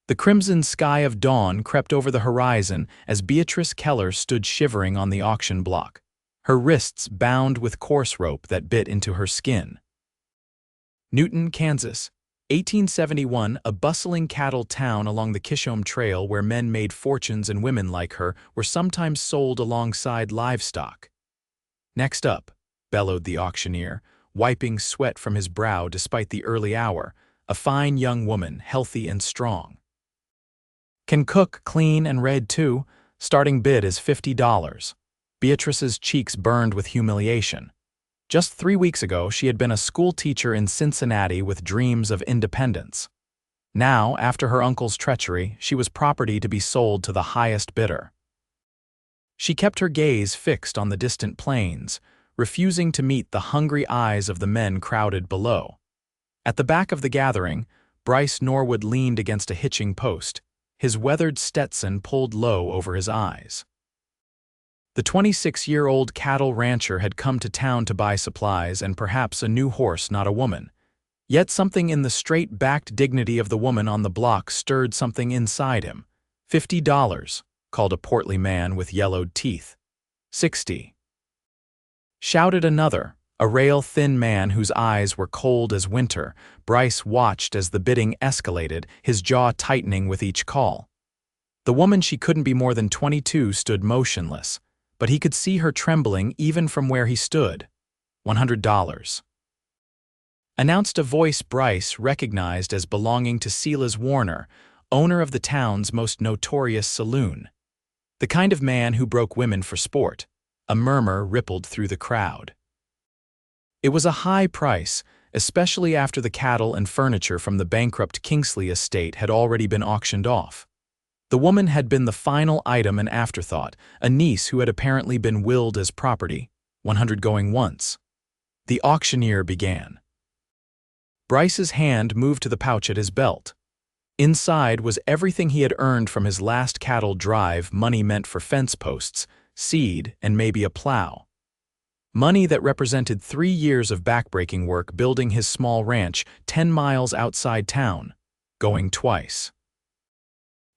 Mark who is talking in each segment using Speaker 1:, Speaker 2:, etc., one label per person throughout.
Speaker 1: The crimson sky of dawn crept over the horizon as Beatrice Keller stood shivering on the auction block, her wrists bound with coarse rope that bit into her skin. Newton, Kansas, 1871, a bustling cattle town along the Kishome Trail where men made fortunes and women like her were sometimes sold alongside livestock. "Next up," bellowed the auctioneer, wiping sweat from his brow despite the early hour, a fine young woman, healthy and strong. "Can cook, clean, and read too. Starting bid is $50. Beatrice's cheeks burned with humiliation. Just 3 weeks ago, she had been a school teacher in Cincinnati with dreams of independence. Now, after her uncle's treachery, she was property to be sold to the highest bidder. She kept her gaze fixed on the distant plains, refusing to meet the hungry eyes of the men crowded below. At the back of the gathering, Bryce Norwood leaned against a hitching post, his weathered Stetson pulled low over his eyes. The 26-year-old cattle rancher had come to town to buy supplies and perhaps a new horse, not a woman. Yet something in the straight-backed dignity of the woman on the block stirred something inside him. $50, called a portly man with yellowed teeth. 60. Shouted another, a rail-thin man whose eyes were cold as winter. Bryce watched as the bidding escalated, his jaw tightening with each call. The woman, she couldn't be more than 22, stood motionless, but he could see her trembling even from where he stood. $100. Announced a voice Bryce recognized as belonging to Silas Warner, owner of the town's most notorious saloon. The kind of man who broke women for sport. A murmur rippled through the crowd. It was a high price, especially after the cattle and furniture from the bankrupt Kingsley estate had already been auctioned off. The woman had been the final item, an afterthought, a niece who had apparently been willed as property. 100 going once. The auctioneer began. Bryce's hand moved to the pouch at his belt. Inside was everything he had earned from his last cattle drive, money meant for fence posts, seed, and maybe a plow. Money that represented 3 years of backbreaking work building his small ranch 10 miles outside town, going twice.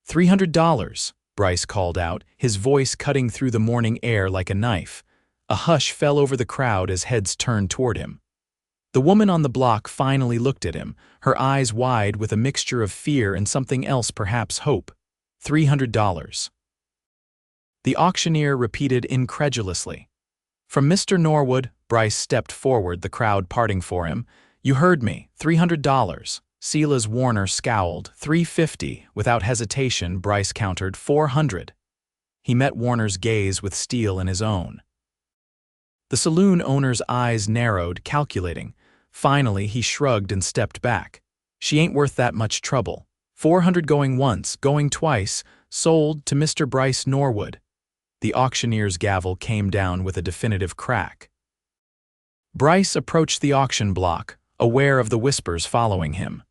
Speaker 1: $300, Bryce called out, his voice cutting through the morning air like a knife. A hush fell over the crowd as heads turned toward him. The woman on the block finally looked at him, her eyes wide with a mixture of fear and something else, perhaps hope. $300. The auctioneer repeated incredulously. From Mr. Norwood, Bryce stepped forward, the crowd parting for him. You heard me, $300. Silas Warner scowled. $350. Without hesitation, Bryce countered. $400. He met Warner's gaze with steel in his own. The saloon owner's eyes narrowed, calculating. Finally, he shrugged and stepped back. She ain't worth that much trouble. $400 going once, going twice, sold to Mr. Bryce Norwood. The auctioneer's gavel came down with a definitive crack. Bryce approached the auction block, aware of the whispers following him.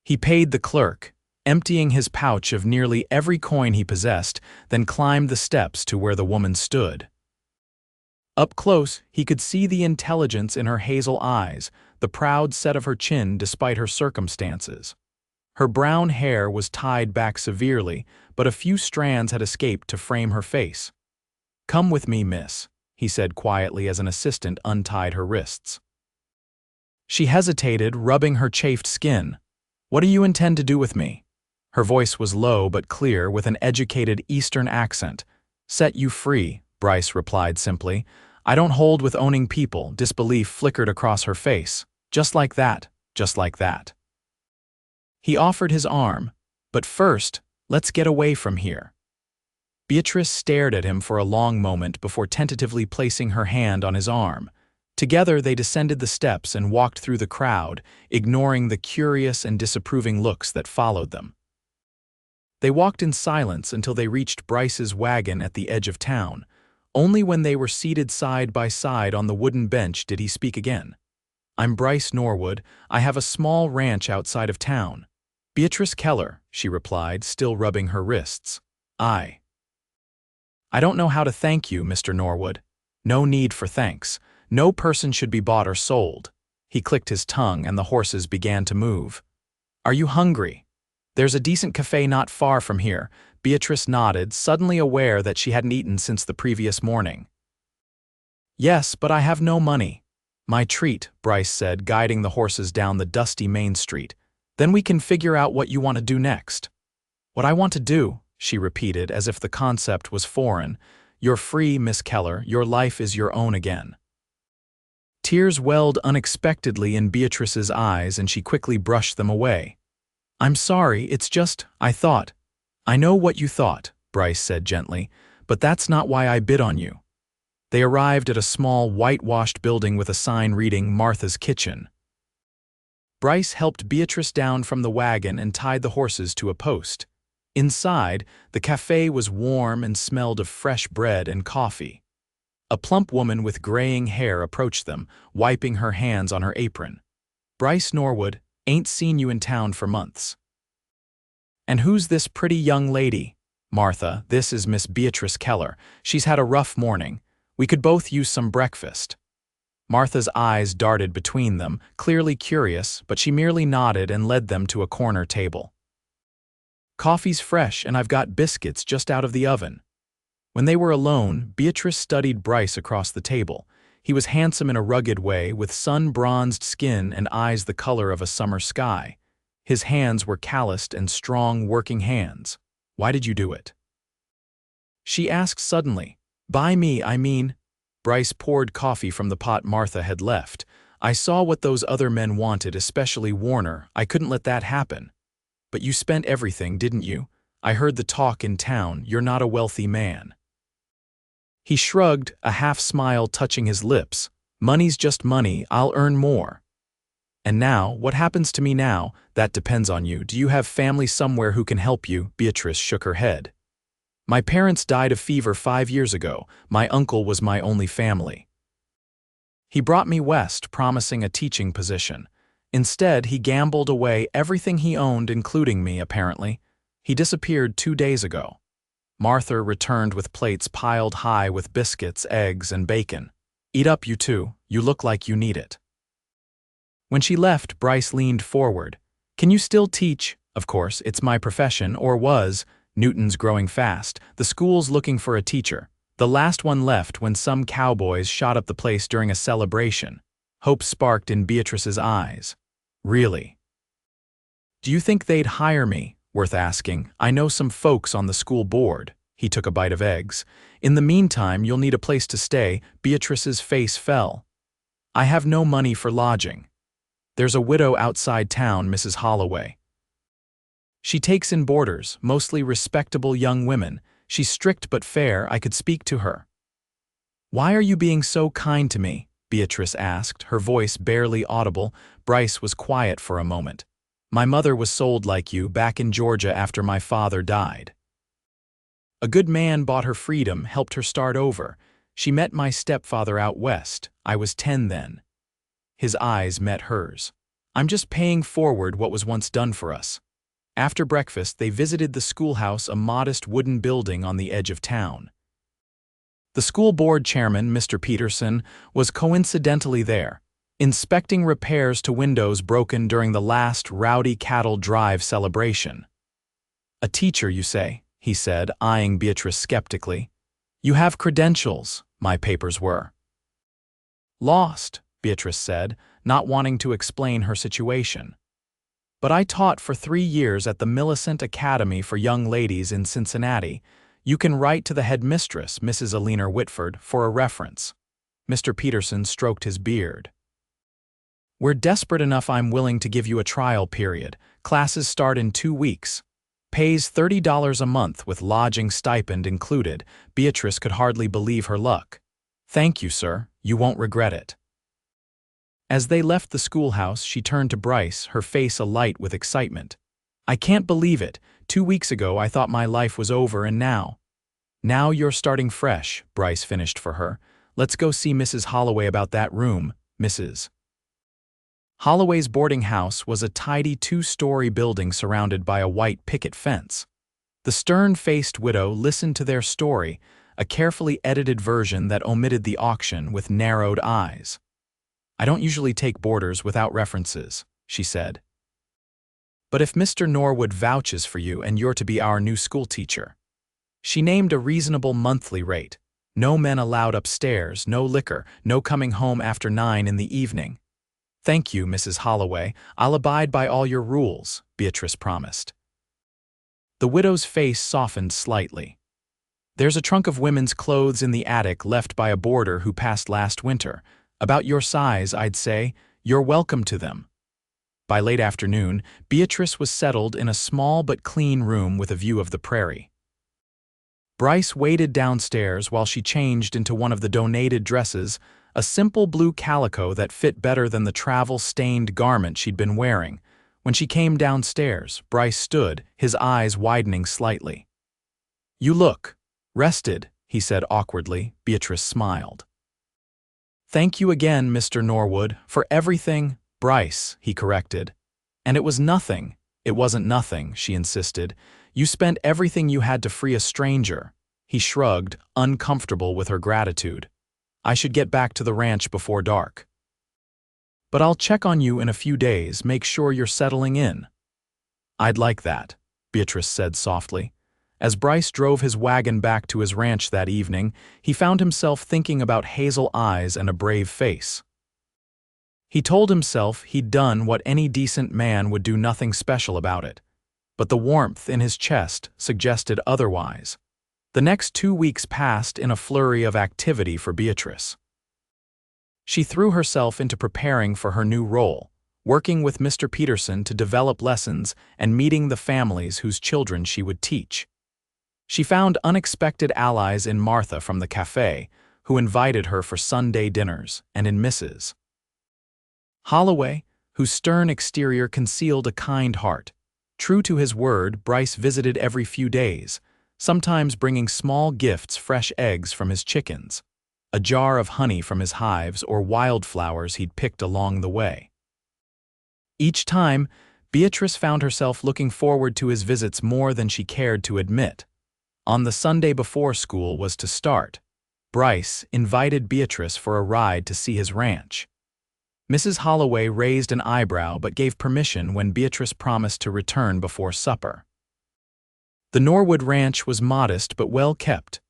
Speaker 1: He paid the clerk, emptying his pouch of nearly every coin he possessed, then climbed the steps to where the woman stood. Up close, he could see the intelligence in her hazel eyes, the proud set of her chin despite her circumstances. Her brown hair was tied back severely, but a few strands had escaped to frame her face. "Come with me, miss," he said quietly as an assistant untied her wrists. She hesitated, rubbing her chafed skin. "What do you intend to do with me?" Her voice was low but clear, with an educated Eastern accent. "Set you free," Bryce replied simply. "I don't hold with owning people." Disbelief flickered across her face. "Just like that, just like that." He offered his arm. "But first, let's get away from here." Beatrice stared at him for a long moment before tentatively placing her hand on his arm. Together they descended the steps and walked through the crowd, ignoring the curious and disapproving looks that followed them. They walked in silence until they reached Bryce's wagon at the edge of town. Only when they were seated side by side on the wooden bench did he speak again. "I'm Bryce Norwood. I have a small ranch outside of town." "Beatrice Keller," she replied, still rubbing her wrists. I don't know how to thank you, Mr. Norwood." "No need for thanks. No person should be bought or sold." He clicked his tongue and the horses began to move. "Are you hungry?" There's a decent cafe not far from here. Beatrice nodded, suddenly aware that she hadn't eaten since the previous morning. Yes, but I have no money. My treat, Bryce said, guiding the horses down the dusty main street. Then we can figure out what you want to do next. What I want to do, she repeated as if the concept was foreign. You're free, Miss Keller. Your life is your own again. Tears welled unexpectedly in Beatrice's eyes and she quickly brushed them away. I'm sorry, it's just, I thought. I know what you thought, Bryce said gently, but that's not why I bid on you. They arrived at a small, whitewashed building with a sign reading Martha's Kitchen. Bryce helped Beatrice down from the wagon and tied the horses to a post. Inside, the cafe was warm and smelled of fresh bread and coffee. A plump woman with graying hair approached them, wiping her hands on her apron. Bryce Norwood, ain't seen you in town for months. And who's this pretty young lady? Martha, this is Miss Beatrice Keller. She's had a rough morning. We could both use some breakfast. Martha's eyes darted between them, clearly curious, but she merely nodded and led them to a corner table. Coffee's fresh and I've got biscuits just out of the oven. When they were alone, Beatrice studied Bryce across the table. He was handsome in a rugged way, with sun-bronzed skin and eyes the color of a summer sky. His hands were calloused and strong working hands. Why did you do it? She asked suddenly. By me, I mean. Bryce poured coffee from the pot Martha had left. I saw what those other men wanted, especially Warner. I couldn't let that happen. But you spent everything, didn't you? I heard the talk in town. You're not a wealthy man. He shrugged, a half-smile touching his lips. Money's just money, I'll earn more. And now, what happens to me now? That depends on you. Do you have family somewhere who can help you? Beatrice shook her head. My parents died of fever 5 years ago. My uncle was my only family. He brought me west, promising a teaching position. Instead, he gambled away everything he owned, including me, apparently. He disappeared 2 days ago. Martha returned with plates piled high with biscuits, eggs, and bacon. Eat up, you two. You look like you need it. When she left, Bryce leaned forward. Can you still teach? Of course, it's my profession, or was. Newton's growing fast. The school's looking for a teacher. The last one left when some cowboys shot up the place during a celebration. Hope sparked in Beatrice's eyes. Really? Do you think they'd hire me? Worth asking. I know some folks on the school board. He took a bite of eggs. In the meantime, you'll need a place to stay. Beatrice's face fell. I have no money for lodging. There's a widow outside town, Mrs. Holloway. She takes in boarders, mostly respectable young women. She's strict but fair. I could speak to her. Why are you being so kind to me? Beatrice asked, her voice barely audible. Bryce was quiet for a moment. My mother was sold like you back in Georgia after my father died. A good man bought her freedom, helped her start over. She met my stepfather out west. I was 10 then. His eyes met hers. I'm just paying forward what was once done for us. After breakfast, they visited the schoolhouse, a modest wooden building on the edge of town. The school board chairman, Mr. Peterson, was coincidentally there, inspecting repairs to windows broken during the last Rowdy Cattle Drive celebration. A teacher, you say? He said, eyeing Beatrice skeptically. You have credentials, my papers were. Lost, Beatrice said, not wanting to explain her situation. But I taught for 3 years at the Millicent Academy for Young Ladies in Cincinnati. You can write to the headmistress, Mrs. Alina Whitford, for a reference. Mr. Peterson stroked his beard. We're desperate enough I'm willing to give you a trial period. Classes start in 2 weeks. Pays $30 a month with lodging stipend included. Beatrice could hardly believe her luck. Thank you, sir. You won't regret it. As they left the schoolhouse, she turned to Bryce, her face alight with excitement. I can't believe it. 2 weeks ago, I thought my life was over, and now. Now you're starting fresh, Bryce finished for her. Let's go see Mrs. Holloway about that room, Mrs. Holloway's boarding house was a tidy 2-story building surrounded by a white picket fence. The stern-faced widow listened to their story, a carefully edited version that omitted the auction with narrowed eyes. I don't usually take boarders without references, she said. But if Mr. Norwood vouches for you and you're to be our new school teacher. She named a reasonable monthly rate. No men allowed upstairs, no liquor, no coming home after 9 in the evening. Thank you, Mrs. Holloway. I'll abide by all your rules, Beatrice promised. The widow's face softened slightly. There's a trunk of women's clothes in the attic left by a boarder who passed last winter. About your size, I'd say. You're welcome to them. By late afternoon, Beatrice was settled in a small but clean room with a view of the prairie. Bryce waited downstairs while she changed into one of the donated dresses, a simple blue calico that fit better than the travel-stained garment she'd been wearing. When she came downstairs, Bryce stood, his eyes widening slightly. "You look rested," he said awkwardly. Beatrice smiled. "Thank you again, Mr. Norwood, for everything." "Bryce," he corrected. "And it was nothing." "It wasn't nothing," she insisted. "You spent everything you had to free a stranger." He shrugged, uncomfortable with her gratitude. "I should get back to the ranch before dark. But I'll check on you in a few days, make sure you're settling in." "I'd like that," Beatrice said softly. As Bryce drove his wagon back to his ranch that evening, he found himself thinking about hazel eyes and a brave face. He told himself he'd done what any decent man would do, nothing special about it. But the warmth in his chest suggested otherwise. The next 2 weeks passed in a flurry of activity for Beatrice. She threw herself into preparing for her new role, working with Mr. Peterson to develop lessons and meeting the families whose children she would teach. She found unexpected allies in Martha from the cafe, who invited her for Sunday dinners, and in Mrs. Holloway, whose stern exterior concealed a kind heart. True to his word, Bryce visited every few days, sometimes bringing small gifts, fresh eggs from his chickens, a jar of honey from his hives, or wildflowers he'd picked along the way. Each time, Beatrice found herself looking forward to his visits more than she cared to admit. On the Sunday before school was to start, Bryce invited Beatrice for a ride to see his ranch. Mrs. Holloway raised an eyebrow but gave permission when Beatrice promised to return before supper. The Norwood Ranch was modest but well kept.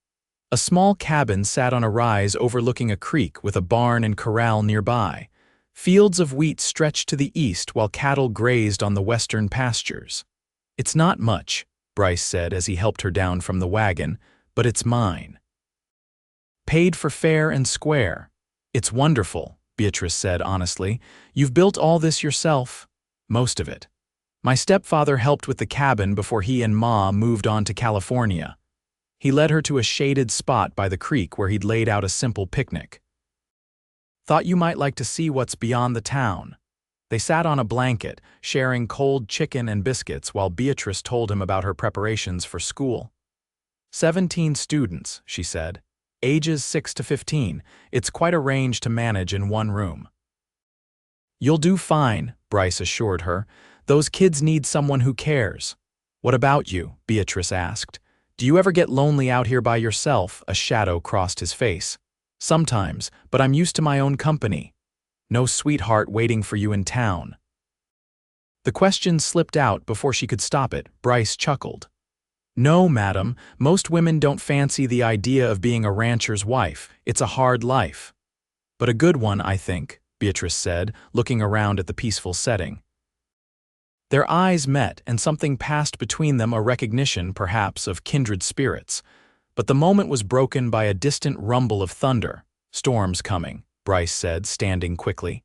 Speaker 1: A small cabin sat on a rise overlooking a creek with a barn and corral nearby. Fields of wheat stretched to the east while cattle grazed on the western pastures. "It's not much," Bryce said as he helped her down from the wagon, "but it's mine. Paid for fair and square." "It's wonderful," Beatrice said honestly. "You've built all this yourself?" "Most of it. My stepfather helped with the cabin before he and Ma moved on to California." He led her to a shaded spot by the creek where he'd laid out a simple picnic. "Thought you might like to see what's beyond the town." They sat on a blanket, sharing cold chicken and biscuits while Beatrice told him about her preparations for school. 17 students, she said. Ages 6 to 15. It's quite a range to manage in one room. "You'll do fine," Bryce assured her. "Those kids need someone who cares." "What about you?" Beatrice asked. "Do you ever get lonely out here by yourself?" A shadow crossed his face. "Sometimes, but I'm used to my own company. No sweetheart waiting for you in town." The question slipped out before she could stop it. Bryce chuckled. "No, madam, most women don't fancy the idea of being a rancher's wife. It's a hard life." "But a good one, I think," Beatrice said, looking around at the peaceful setting. Their eyes met, and something passed between them, a recognition, perhaps, of kindred spirits. But the moment was broken by a distant rumble of thunder. "Storm's coming," Bryce said, standing quickly.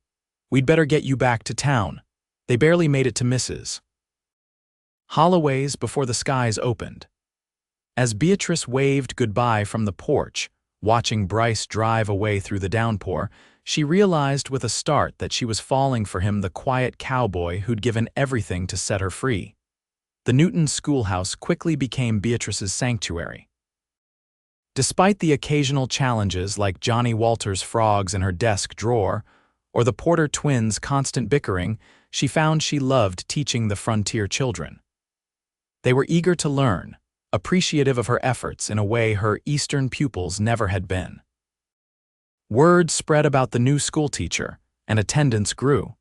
Speaker 1: "We'd better get you back to town." They barely made it to Mrs. Holloway's before the skies opened. As Beatrice waved goodbye from the porch, watching Bryce drive away through the downpour, she realized with a start that she was falling for him, the quiet cowboy who'd given everything to set her free. The Newton schoolhouse quickly became Beatrice's sanctuary. Despite the occasional challenges like Johnny Walter's frogs in her desk drawer, or the Porter twins' constant bickering, she found she loved teaching the frontier children. They were eager to learn, appreciative of her efforts in a way her Eastern pupils never had been. Word spread about the new schoolteacher, and attendance grew.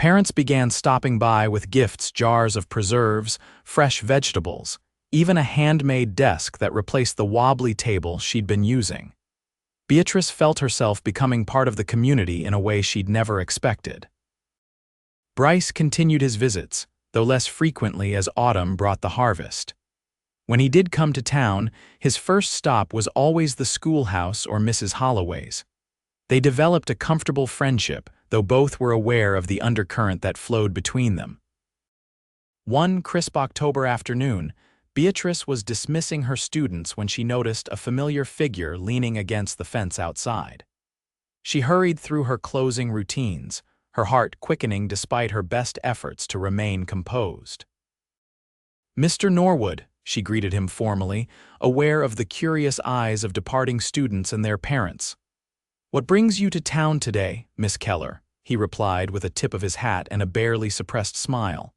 Speaker 1: Parents began stopping by with gifts, jars of preserves, fresh vegetables, even a handmade desk that replaced the wobbly table she'd been using. Beatrice felt herself becoming part of the community in a way she'd never expected. Bryce continued his visits, though less frequently as autumn brought the harvest. When he did come to town, his first stop was always the schoolhouse or Mrs. Holloway's. They developed a comfortable friendship, though both were aware of the undercurrent that flowed between them. One crisp October afternoon, Beatrice was dismissing her students when she noticed a familiar figure leaning against the fence outside. She hurried through her closing routines, her heart quickening despite her best efforts to remain composed. "Mr. Norwood," she greeted him formally, aware of the curious eyes of departing students and their parents. "What brings you to town today, Miss Keller?" he replied with a tip of his hat and a barely suppressed smile.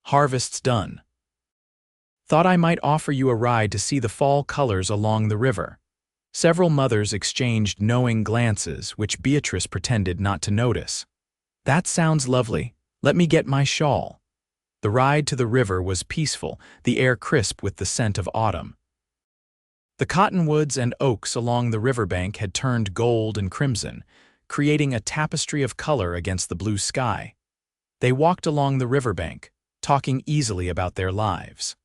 Speaker 1: "Harvest's done. Thought I might offer you a ride to see the fall colors along the river." Several mothers exchanged knowing glances, which Beatrice pretended not to notice. "That sounds lovely. Let me get my shawl." The ride to the river was peaceful, the air crisp with the scent of autumn. The cottonwoods and oaks along the riverbank had turned gold and crimson, creating a tapestry of color against the blue sky. They walked along the riverbank, talking easily about their lives.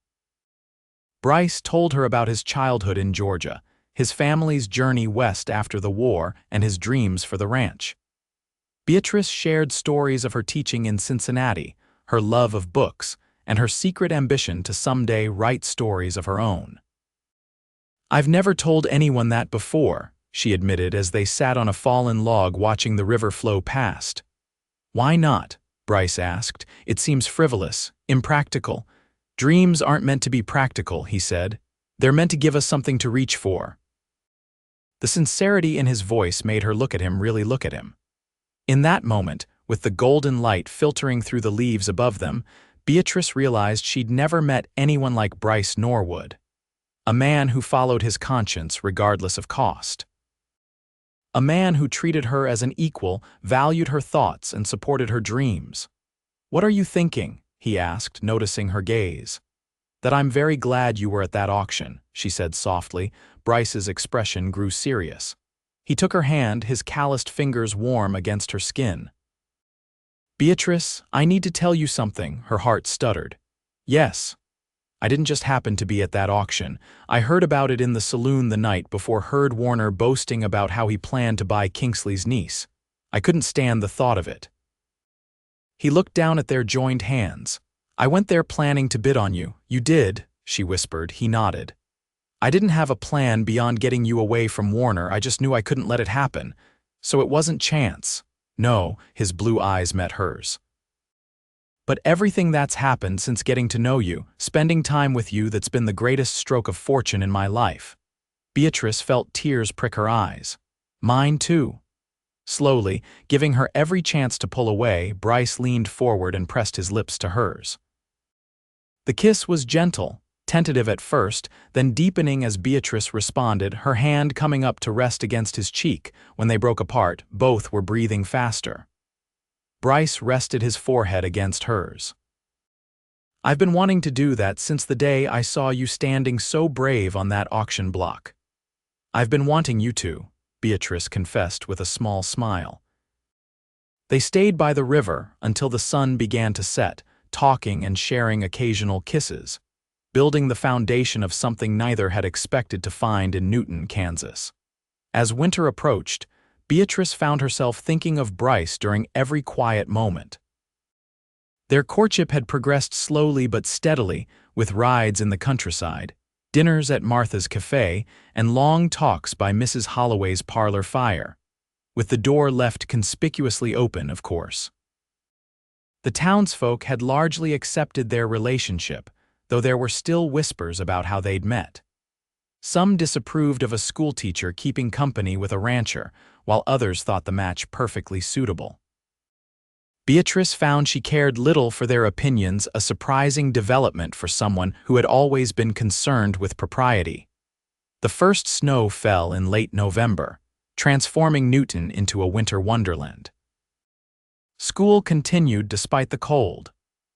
Speaker 1: Bryce told her about his childhood in Georgia, his family's journey west after the war, and his dreams for the ranch. Beatrice shared stories of her teaching in Cincinnati, her love of books, and her secret ambition to someday write stories of her own. "I've never told anyone that before," she admitted as they sat on a fallen log watching the river flow past. "Why not?" Bryce asked. "It seems frivolous, impractical." "Dreams aren't meant to be practical," he said. "They're meant to give us something to reach for." The sincerity in his voice made her really look at him. In that moment, with the golden light filtering through the leaves above them, Beatrice realized she'd never met anyone like Bryce Norwood. A man who followed his conscience regardless of cost. A man who treated her as an equal, valued her thoughts, and supported her dreams. "What are you thinking?" he asked, noticing her gaze. "That I'm very glad you were at that auction," she said softly. Bryce's expression grew serious. He took her hand, his calloused fingers warm against her skin. "Beatrice, I need to tell you something," her heart stuttered. "Yes. I didn't just happen to be at that auction. I heard about it in the saloon the night before. Heard Warner boasting about how he planned to buy Kingsley's niece. I couldn't stand the thought of it." He looked down at their joined hands. "I went there planning to bid on you." "You did," she whispered. He nodded. "I didn't have a plan beyond getting you away from Warner. I just knew I couldn't let it happen. So it wasn't chance." "No," his blue eyes met hers. "But everything that's happened since getting to know you, spending time with you, that's been the greatest stroke of fortune in my life." Beatrice felt tears prick her eyes. "Mine too." Slowly, giving her every chance to pull away, Bryce leaned forward and pressed his lips to hers. The kiss was gentle, tentative at first, then deepening as Beatrice responded, her hand coming up to rest against his cheek. When they broke apart, both were breathing faster. Bryce rested his forehead against hers. "I've been wanting to do that since the day I saw you standing so brave on that auction block. I've been wanting you to," Beatrice confessed with a small smile. They stayed by the river until the sun began to set, talking and sharing occasional kisses, building the foundation of something neither had expected to find in Newton, Kansas. As winter approached, Beatrice found herself thinking of Bryce during every quiet moment. Their courtship had progressed slowly but steadily, with rides in the countryside, dinners at Martha's Cafe, and long talks by Mrs. Holloway's parlor fire, with the door left conspicuously open, of course. The townsfolk had largely accepted their relationship, though there were still whispers about how they'd met. Some disapproved of a schoolteacher keeping company with a rancher, while others thought the match perfectly suitable. Beatrice found she cared little for their opinions, a surprising development for someone who had always been concerned with propriety. The first snow fell in late November, transforming Newton into a winter wonderland. School continued despite the cold,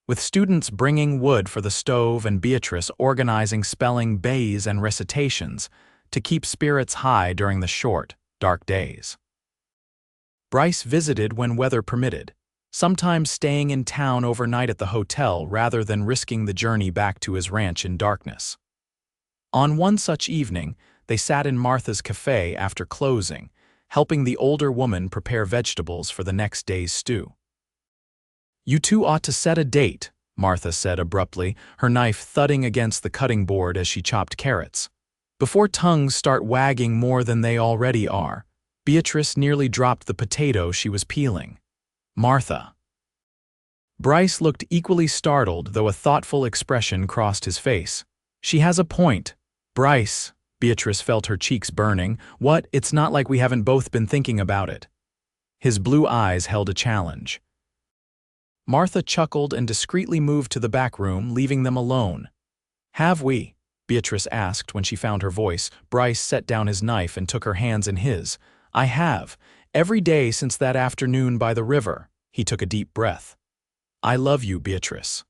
Speaker 1: with students bringing wood for the stove and Beatrice organizing spelling bees and recitations to keep spirits high during the short, dark days. Bryce visited when weather permitted, sometimes staying in town overnight at the hotel rather than risking the journey back to his ranch in darkness. On one such evening, they sat in Martha's cafe after closing, helping the older woman prepare vegetables for the next day's stew. "You two ought to set a date," Martha said abruptly, her knife thudding against the cutting board as she chopped carrots. "Before tongues start wagging more than they already are." Beatrice nearly dropped the potato she was peeling. "Martha." Bryce looked equally startled, though a thoughtful expression crossed his face. "She has a point." "Bryce," Beatrice felt her cheeks burning. "What? It's not like we haven't both been thinking about it." His blue eyes held a challenge. Martha chuckled and discreetly moved to the back room, leaving them alone. "Have we?" Beatrice asked when she found her voice. Bryce set down his knife and took her hands in his. "I have. Every day since that afternoon by the river." He took a deep breath. "I love you, Beatrice.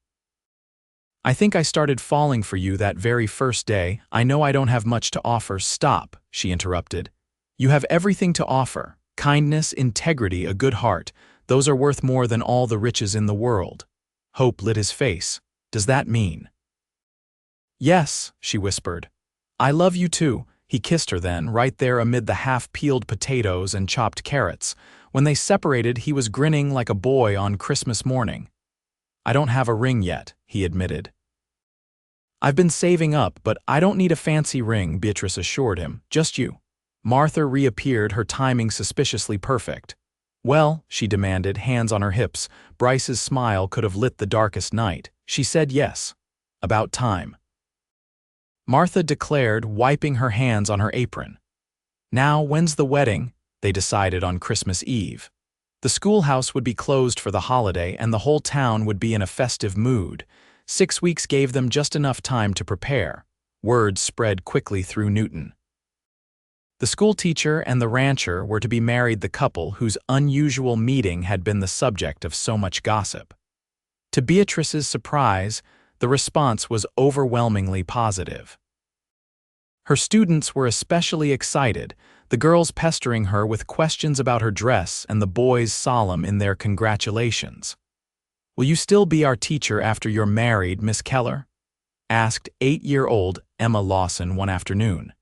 Speaker 1: I think I started falling for you that very first day. I know I don't have much to offer." "Stop," she interrupted. "You have everything to offer. Kindness, integrity, a good heart. Those are worth more than all the riches in the world." Hope lit his face. "Does that mean?" "Yes," she whispered. "I love you too." He kissed her then, right there amid the half-peeled potatoes and chopped carrots. When they separated, he was grinning like a boy on Christmas morning. "I don't have a ring yet," he admitted. "I've been saving up, but I don't need a fancy ring," Beatrice assured him. "Just you." Martha reappeared, her timing suspiciously perfect. "Well," she demanded, hands on her hips. Bryce's smile could have lit the darkest night. "She said yes. About time." Martha declared, wiping her hands on her apron. "Now, when's the wedding?" They decided on Christmas Eve. The schoolhouse would be closed for the holiday and the whole town would be in a festive mood. 6 weeks gave them just enough time to prepare. Word spread quickly through Newton. The schoolteacher and the rancher were to be married, the couple whose unusual meeting had been the subject of so much gossip. To Beatrice's surprise, the response was overwhelmingly positive. Her students were especially excited, the girls pestering her with questions about her dress and the boys solemn in their congratulations. "Will you still be our teacher after you're married, Miss Keller?" asked 8-year-old Emma Lawson one afternoon.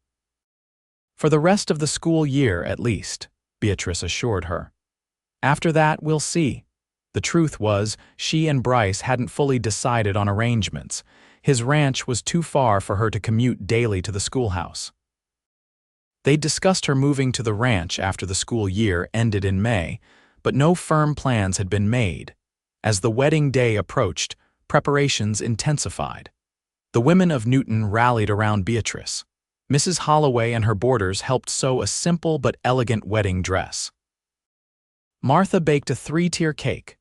Speaker 1: "For the rest of the school year, at least," Beatrice assured her. "After that, we'll see." The truth was, she and Bryce hadn't fully decided on arrangements. His ranch was too far for her to commute daily to the schoolhouse. They'd discussed her moving to the ranch after the school year ended in May, but no firm plans had been made. As the wedding day approached, preparations intensified. The women of Newton rallied around Beatrice. Mrs. Holloway and her boarders helped sew a simple but elegant wedding dress. Martha baked a 3-tier cake.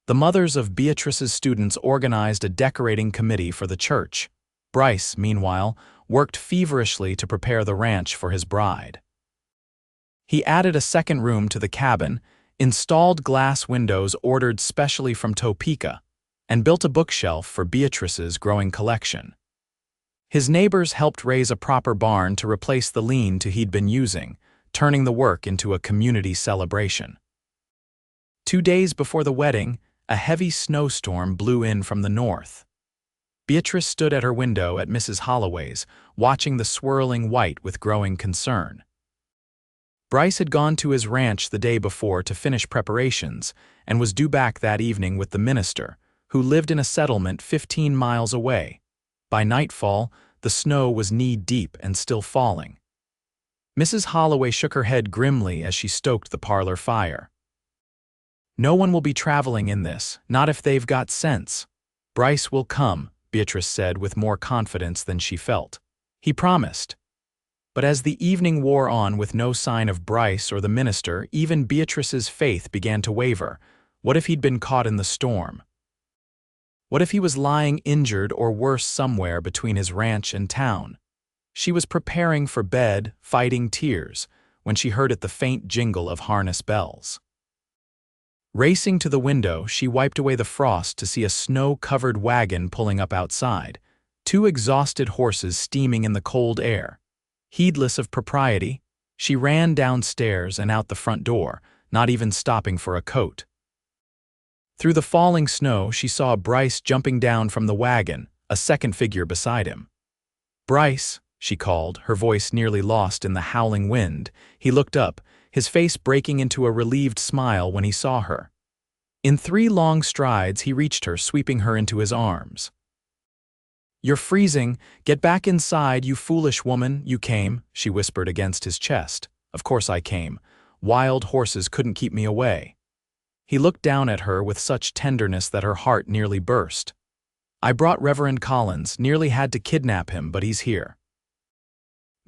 Speaker 1: The mothers of Beatrice's students organized a decorating committee for the church. Bryce, meanwhile, worked feverishly to prepare the ranch for his bride. He added a second room to the cabin, installed glass windows ordered specially from Topeka, and built a bookshelf for Beatrice's growing collection. His neighbors helped raise a proper barn to replace the lean-to he'd been using, turning the work into a community celebration. 2 days before the wedding, a heavy snowstorm blew in from the north. Beatrice stood at her window at Mrs. Holloway's, watching the swirling white with growing concern. Bryce had gone to his ranch the day before to finish preparations and was due back that evening with the minister, who lived in a settlement 15 miles away. By nightfall, the snow was knee-deep and still falling. Mrs. Holloway shook her head grimly as she stoked the parlor fire. "No one will be traveling in this, not if they've got sense." "Bryce will come," Beatrice said with more confidence than she felt. "He promised." But as the evening wore on with no sign of Bryce or the minister, even Beatrice's faith began to waver. What if he'd been caught in the storm? What if he was lying injured or worse somewhere between his ranch and town? She was preparing for bed, fighting tears, when she heard the faint jingle of harness bells. Racing to the window, she wiped away the frost to see a snow-covered wagon pulling up outside, two exhausted horses steaming in the cold air. Heedless of propriety, she ran downstairs and out the front door, not even stopping for a coat. Through the falling snow, she saw Bryce jumping down from the wagon, a second figure beside him. "Bryce," she called, her voice nearly lost in the howling wind. He looked up, his face breaking into a relieved smile when he saw her. In 3 long strides, he reached her, sweeping her into his arms. "You're freezing. Get back inside, you foolish woman. You came," she whispered against his chest. "Of course I came. Wild horses couldn't keep me away." He looked down at her with such tenderness that her heart nearly burst. "I brought Reverend Collins, nearly had to kidnap him, but he's here."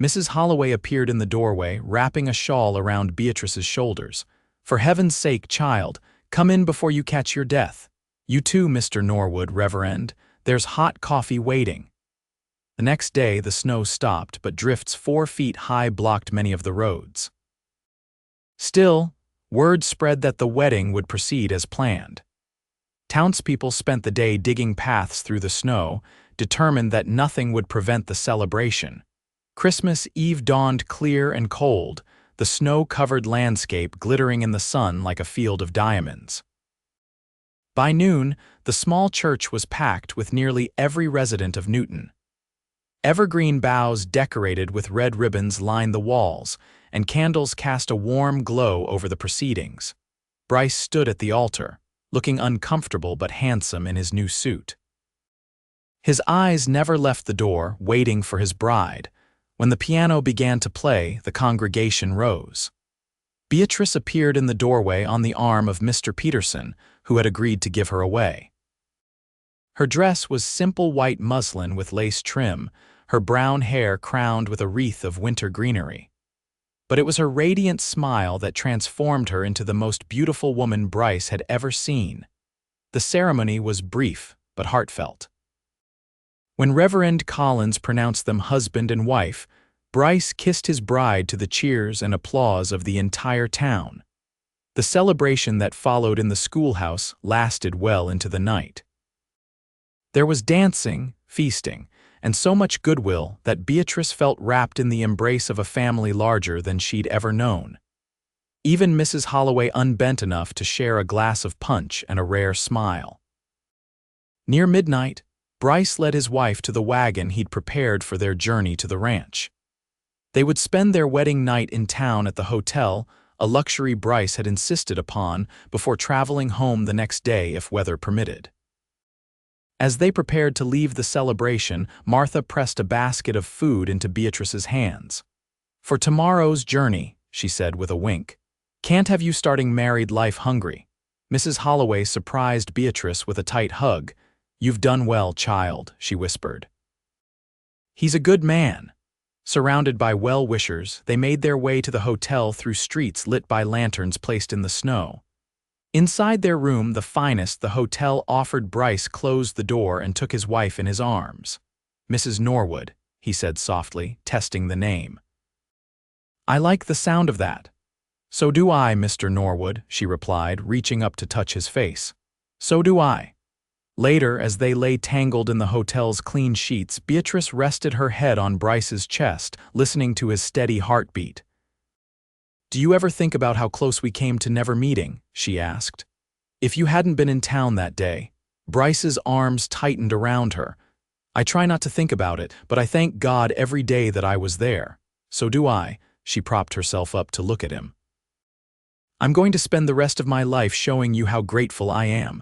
Speaker 1: Mrs. Holloway appeared in the doorway, wrapping a shawl around Beatrice's shoulders. "For heaven's sake, child, come in before you catch your death. You too, Mr. Norwood, Reverend. There's hot coffee waiting." The next day the snow stopped, but drifts 4 feet high blocked many of the roads. Still, word spread that the wedding would proceed as planned. Townspeople spent the day digging paths through the snow, determined that nothing would prevent the celebration. Christmas Eve dawned clear and cold, the snow-covered landscape glittering in the sun like a field of diamonds. By noon, the small church was packed with nearly every resident of Newton. Evergreen boughs decorated with red ribbons lined the walls, and candles cast a warm glow over the proceedings. Bryce stood at the altar, looking uncomfortable but handsome in his new suit. His eyes never left the door, waiting for his bride. When the piano began to play, the congregation rose. Beatrice appeared in the doorway on the arm of Mr. Peterson, who had agreed to give her away. Her dress was simple white muslin with lace trim, her brown hair crowned with a wreath of winter greenery. But it was her radiant smile that transformed her into the most beautiful woman Bryce had ever seen. The ceremony was brief but heartfelt. When Reverend Collins pronounced them husband and wife, Bryce kissed his bride to the cheers and applause of the entire town. The celebration that followed in the schoolhouse lasted well into the night. There was dancing, feasting, and so much goodwill that Beatrice felt wrapped in the embrace of a family larger than she'd ever known. Even Mrs. Holloway unbent enough to share a glass of punch and a rare smile. Near midnight, Bryce led his wife to the wagon he'd prepared for their journey to the ranch. They would spend their wedding night in town at the hotel, a luxury Bryce had insisted upon, before traveling home the next day if weather permitted. As they prepared to leave the celebration, Martha pressed a basket of food into Beatrice's hands. "For tomorrow's journey," she said with a wink. "Can't have you starting married life hungry." Mrs. Holloway surprised Beatrice with a tight hug. "You've done well, child," she whispered. "He's a good man." Surrounded by well-wishers, they made their way to the hotel through streets lit by lanterns placed in the snow. Inside their room, the finest, the hotel offered, Bryce closed the door and took his wife in his arms. "Mrs. Norwood," he said softly, testing the name. "I like the sound of that." "So do I, Mr. Norwood," she replied, reaching up to touch his face. "So do I." Later, as they lay tangled in the hotel's clean sheets, Beatrice rested her head on Bryce's chest, listening to his steady heartbeat. "Do you ever think about how close we came to never meeting?" she asked. "If you hadn't been in town that day." Bryce's arms tightened around her. "I try not to think about it, but I thank God every day that I was there." "So do I." She propped herself up to look at him. "I'm going to spend the rest of my life showing you how grateful I am."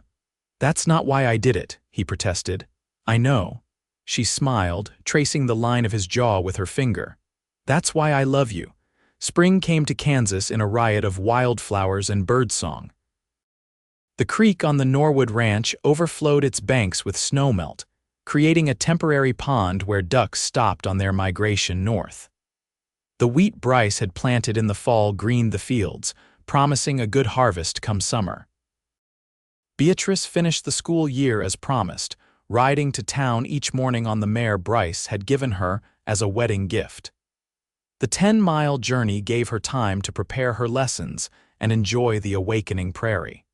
Speaker 1: "That's not why I did it," he protested. "I know." She smiled, tracing the line of his jaw with her finger. "That's why I love you." Spring came to Kansas in a riot of wildflowers and birdsong. The creek on the Norwood Ranch overflowed its banks with snowmelt, creating a temporary pond where ducks stopped on their migration north. The wheat Bryce had planted in the fall greened the fields, promising a good harvest come summer. Beatrice finished the school year as promised, riding to town each morning on the mare Bryce had given her as a wedding gift. The 10-mile journey gave her time to prepare her lessons and enjoy the awakening prairie.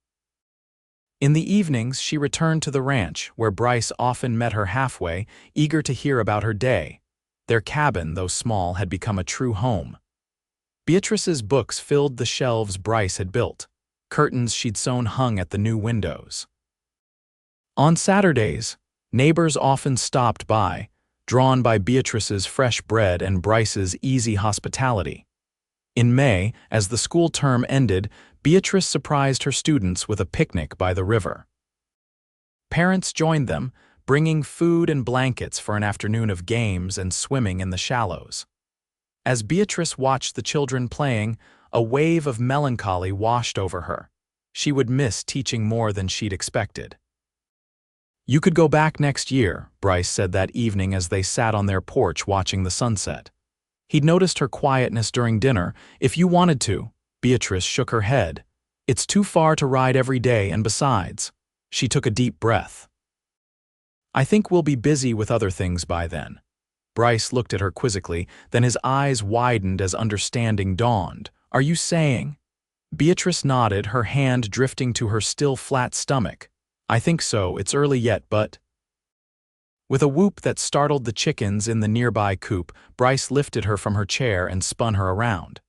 Speaker 1: In the evenings, she returned to the ranch, where Bryce often met her halfway, eager to hear about her day. Their cabin, though small, had become a true home. Beatrice's books filled the shelves Bryce had built. Curtains she'd sewn hung at the new windows. On Saturdays, neighbors often stopped by, drawn by Beatrice's fresh bread and Bryce's easy hospitality. In May, as the school term ended, Beatrice surprised her students with a picnic by the river. Parents joined them, bringing food and blankets for an afternoon of games and swimming in the shallows. As Beatrice watched the children playing, a wave of melancholy washed over her. She would miss teaching more than she'd expected. "You could go back next year," Bryce said that evening as they sat on their porch watching the sunset. He'd noticed her quietness during dinner. "If you wanted to." Beatrice shook her head. "It's too far to ride every day, and besides," she took a deep breath, "I think we'll be busy with other things by then." Bryce looked at her quizzically, then his eyes widened as understanding dawned. "Are you saying?" Beatrice nodded, her hand drifting to her still flat stomach. "I think so. It's early yet, but—" With a whoop that startled the chickens in the nearby coop, Bryce lifted her from her chair and spun her around.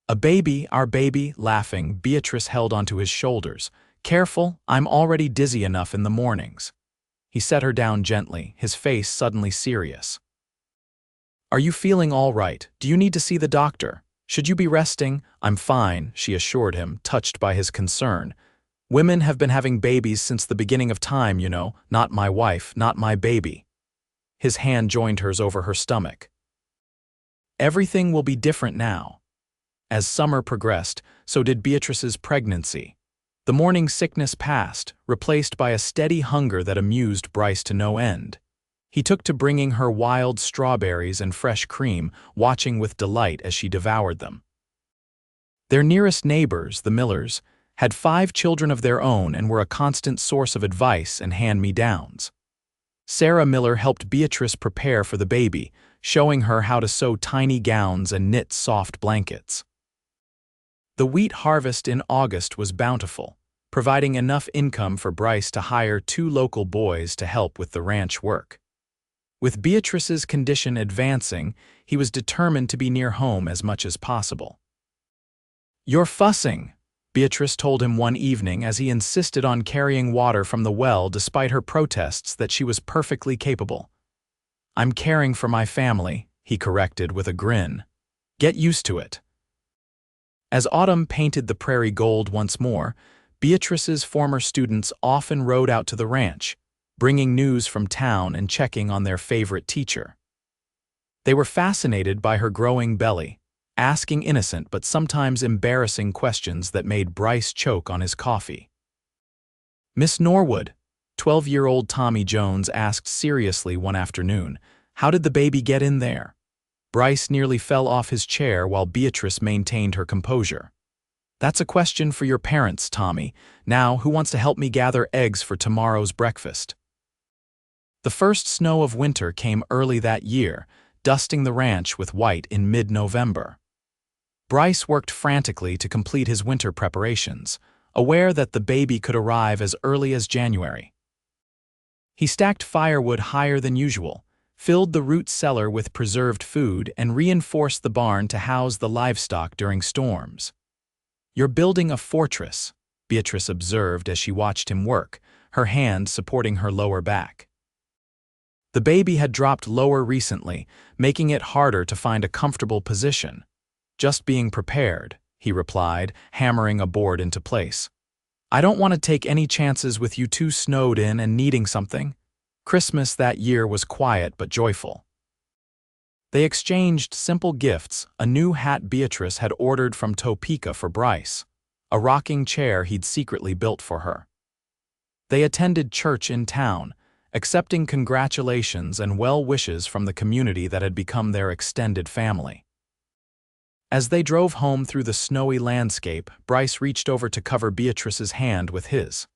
Speaker 1: "A baby, our baby," laughing, Beatrice held onto his shoulders. "Careful, I'm already dizzy enough in the mornings." He set her down gently, his face suddenly serious. "Are you feeling all right? Do you need to see the doctor? Should you be resting?" "I'm fine," she assured him, touched by his concern. "Women have been having babies since the beginning of time, you know. Not my wife, not my baby." His hand joined hers over her stomach. "Everything will be different now." As summer progressed, so did Beatrice's pregnancy. The morning sickness passed, replaced by a steady hunger that amused Bryce to no end. He took to bringing her wild strawberries and fresh cream, watching with delight as she devoured them. Their nearest neighbors, the Millers, had 5 children of their own and were a constant source of advice and hand-me-downs. Sarah Miller helped Beatrice prepare for the baby, showing her how to sew tiny gowns and knit soft blankets. The wheat harvest in August was bountiful, providing enough income for Bryce to hire 2 local boys to help with the ranch work. With Beatrice's condition advancing, he was determined to be near home as much as possible. "You're fussing," Beatrice told him one evening as he insisted on carrying water from the well despite her protests that she was perfectly capable. "I'm caring for my family," he corrected with a grin. "Get used to it." As autumn painted the prairie gold once more, Beatrice's former students often rode out to the ranch, bringing news from town and checking on their favorite teacher. They were fascinated by her growing belly, asking innocent but sometimes embarrassing questions that made Bryce choke on his coffee. "Miss Norwood," 12-year-old Tommy Jones asked seriously one afternoon, "how did the baby get in there?" Bryce nearly fell off his chair while Beatrice maintained her composure. "That's a question for your parents, Tommy. Now, who wants to help me gather eggs for tomorrow's breakfast?" The first snow of winter came early that year, dusting the ranch with white in mid-November. Bryce worked frantically to complete his winter preparations, aware that the baby could arrive as early as January. He stacked firewood higher than usual, filled the root cellar with preserved food, and reinforced the barn to house the livestock during storms. "You're building a fortress," Beatrice observed as she watched him work, her hand supporting her lower back. The baby had dropped lower recently, making it harder to find a comfortable position. "Just being prepared," he replied, hammering a board into place. "I don't want to take any chances with you 2 snowed in and needing something." Christmas that year was quiet but joyful. They exchanged simple gifts, a new hat Beatrice had ordered from Topeka for Bryce, a rocking chair he'd secretly built for her. They attended church in town, accepting congratulations and well wishes from the community that had become their extended family. As they drove home through the snowy landscape, Bryce reached over to cover Beatrice's hand with his.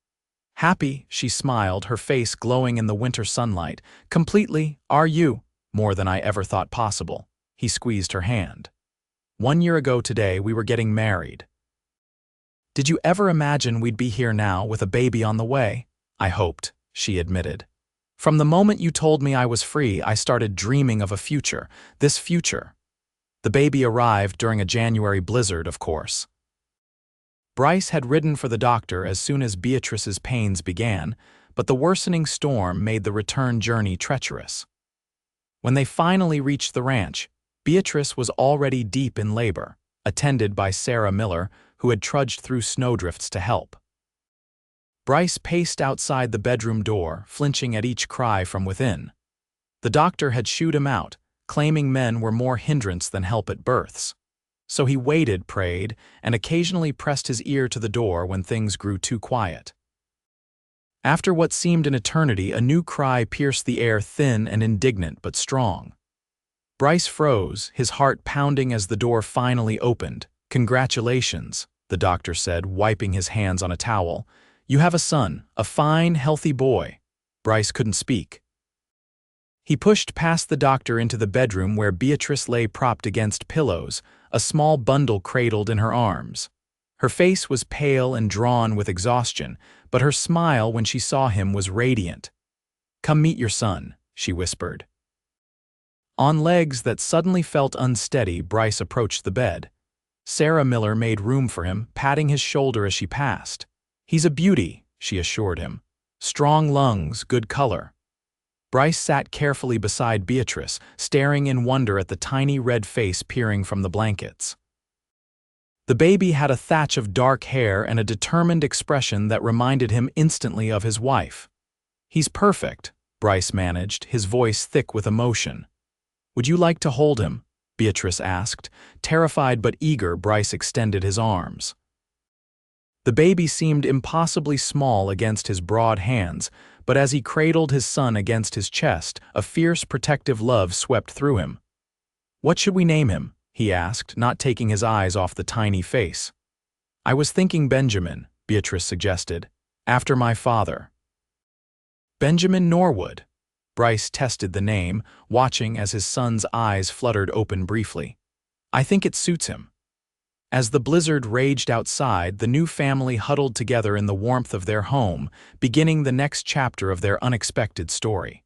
Speaker 1: "Happy," she smiled, her face glowing in the winter sunlight. "Completely, are you?" "More than I ever thought possible." He squeezed her hand. "1 year ago today, we were getting married." Did you ever imagine we'd be here now with a baby on the way? I hoped, she admitted. From the moment you told me I was free, I started dreaming of a future, this future. The baby arrived during a January blizzard, of course. Bryce had ridden for the doctor as soon as Beatrice's pains began, but the worsening storm made the return journey treacherous. When they finally reached the ranch, Beatrice was already deep in labor, attended by Sarah Miller, who had trudged through snowdrifts to help. Bryce paced outside the bedroom door, flinching at each cry from within. The doctor had shooed him out, claiming men were more hindrance than help at births. So he waited, prayed, and occasionally pressed his ear to the door when things grew too quiet. After what seemed an eternity, a new cry pierced the air, thin and indignant but strong. Bryce froze, his heart pounding as the door finally opened. "Congratulations," the doctor said, wiping his hands on a towel. "You have a son, a fine, healthy boy." Bryce couldn't speak. He pushed past the doctor into the bedroom where Beatrice lay propped against pillows, a small bundle cradled in her arms. Her face was pale and drawn with exhaustion, but her smile when she saw him was radiant. "Come meet your son," she whispered. On legs that suddenly felt unsteady, Bryce approached the bed. Sarah Miller made room for him, patting his shoulder as she passed. "He's a beauty," she assured him. "Strong lungs, good color." Bryce sat carefully beside Beatrice, staring in wonder at the tiny red face peering from the blankets. The baby had a thatch of dark hair and a determined expression that reminded him instantly of his wife. "He's perfect," Bryce managed, his voice thick with emotion. "Would you like to hold him?" Beatrice asked. Terrified but eager, Bryce extended his arms. The baby seemed impossibly small against his broad hands, but as he cradled his son against his chest, a fierce protective love swept through him. "What should we name him?" he asked, not taking his eyes off the tiny face. "I was thinking Benjamin," Beatrice suggested, "after my father." "Benjamin Norwood." Bryce tested the name, watching as his son's eyes fluttered open briefly. "I think it suits him." As the blizzard raged outside, the new family huddled together in the warmth of their home, beginning the next chapter of their unexpected story.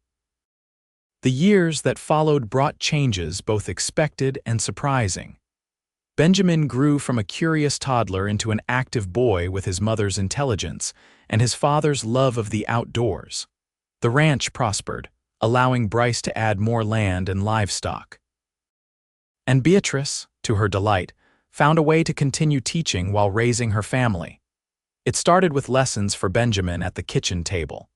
Speaker 1: The years that followed brought changes both expected and surprising. Benjamin grew from a curious toddler into an active boy with his mother's intelligence and his father's love of the outdoors. The ranch prospered, allowing Bryce to add more land and livestock. And Beatrice, to her delight, found a way to continue teaching while raising her family. It started with lessons for Benjamin at the kitchen table,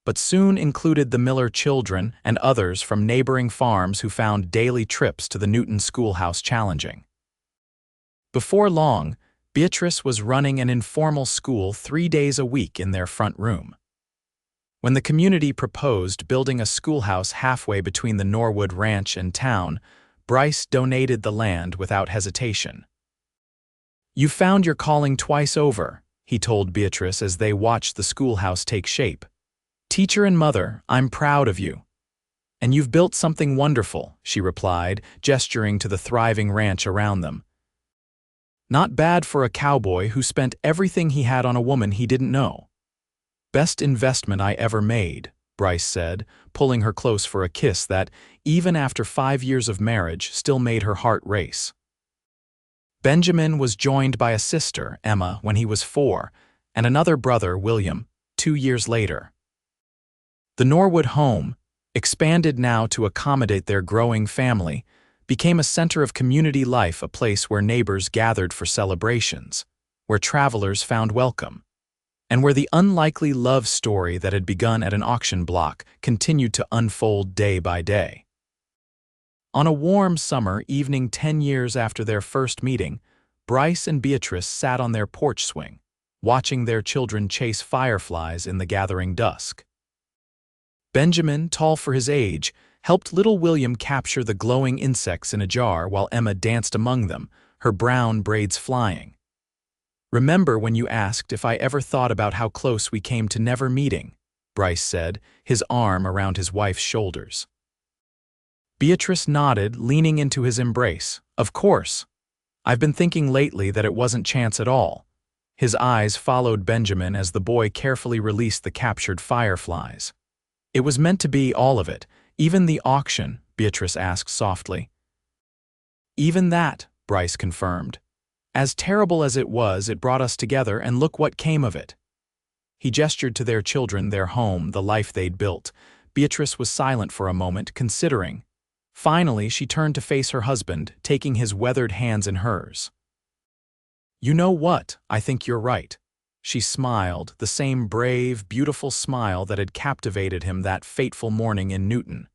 Speaker 1: but soon included the Miller children and others from neighboring farms who found daily trips to the Newton schoolhouse challenging. Before long, Beatrice was running an informal school 3 days a week in their front room. When the community proposed building a schoolhouse halfway between the Norwood Ranch and town, Bryce donated the land without hesitation. "You found your calling twice over," he told Beatrice as they watched the schoolhouse take shape. "Teacher and mother, I'm proud of you." "And you've built something wonderful," she replied, gesturing to the thriving ranch around them. "Not bad for a cowboy who spent everything he had on a woman he didn't know." "Best investment I ever made," Bryce said, pulling her close for a kiss that, even after 5 years of marriage, still made her heart race. Benjamin was joined by a sister, Emma, when he was 4, and another brother, William, 2 years later. The Norwood home, expanded now to accommodate their growing family, became a center of community life, a place where neighbors gathered for celebrations, where travelers found welcome, and where the unlikely love story that had begun at an auction block continued to unfold day by day. On a warm summer evening 10 years after their first meeting, Bryce and Beatrice sat on their porch swing, watching their children chase fireflies in the gathering dusk. Benjamin, tall for his age, helped little William capture the glowing insects in a jar while Emma danced among them, her brown braids flying. "Remember when you asked if I ever thought about how close we came to never meeting?" Bryce said, his arm around his wife's shoulders. Beatrice nodded, leaning into his embrace. "Of course. I've been thinking lately that it wasn't chance at all. His eyes followed Benjamin as the boy carefully released the captured fireflies. It was meant to be all of it, even the auction, Beatrice asked softly. Even that, Bryce confirmed. As terrible as it brought us together, and look what came of it. He gestured to their children, their home, the life they'd built. Beatrice was silent for a moment, considering. Finally, she turned to face her husband, taking his weathered hands in hers. "You know what? I think you're right." She smiled, the same brave, beautiful smile that had captivated him that fateful morning in Newton.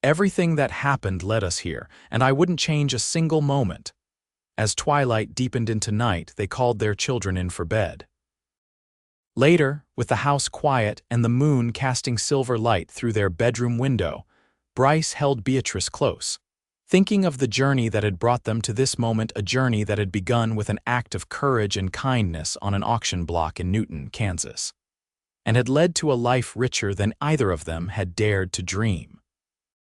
Speaker 1: "Everything that happened led us here, and I wouldn't change a single moment." As twilight deepened into night, they called their children in for bed. Later, with the house quiet and the moon casting silver light through their bedroom window, Bryce held Beatrice close, thinking of the journey that had brought them to this moment, a journey that had begun with an act of courage and kindness on an auction block in Newton, Kansas, and had led to a life richer than either of them had dared to dream.